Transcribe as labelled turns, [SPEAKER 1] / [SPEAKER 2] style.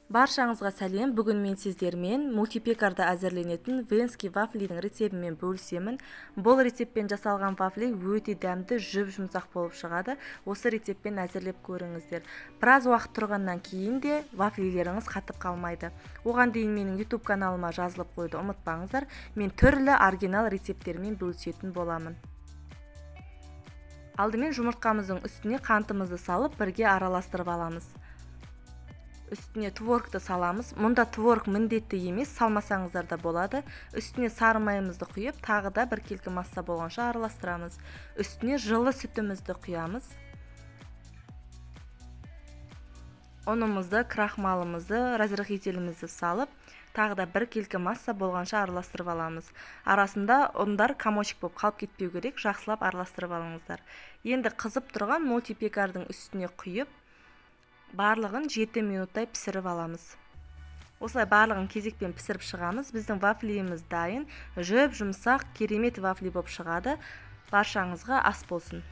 [SPEAKER 1] Баршаңызға сәлем. Бүгін мен сіздермен мультипекарда әзірленетін венский вафлидің рецептімен бөлісемін. Бұл рецептпен жасалған вафли өте дәмді, жүп-жұмсақ болып шығады. Осы рецептпен әзірлеп көріңіздер. Біраз уақыт тұрғаннан кейін де вафлилеріңіз қатып қалмайды. Оған дейін менің YouTube каналыма жазылып қойды, ұмытпаңыздар. Мен түрлі оригинал рецепттермен бөлісетін боламын. Алдымен жұмыртқамыздың үстіне қантымызды салып, бірге араластырып аламыз. Үстіне творогты саламыз. Мұнда творог міндетті емес, салмасаңыздар да болады. Үстіне сары майымызды құйып, тағы да бір келкі масса болғанша араластырамыз. Үстіне жылы сүтімізді құямыз. Ұнымызды, крахмалымызды, разрыхителімізді салып, тағы да бір келкі масса болғанша араластырып аламыз. Арасында ұндар комочек болып қалып кетпеу керек, жақсылап араластырып алыңыздар. Енді қызып тұрған мультипекардың үстіне құйып, барлығын 7 минуттай пісіріп аламыз. Осылай барлығын кезекпен пісіріп шығамыз. Біздің вафлиіміз дайын, жүп-жұмсақ, керемет вафли болып шығады. Баршаңызға ас болсын.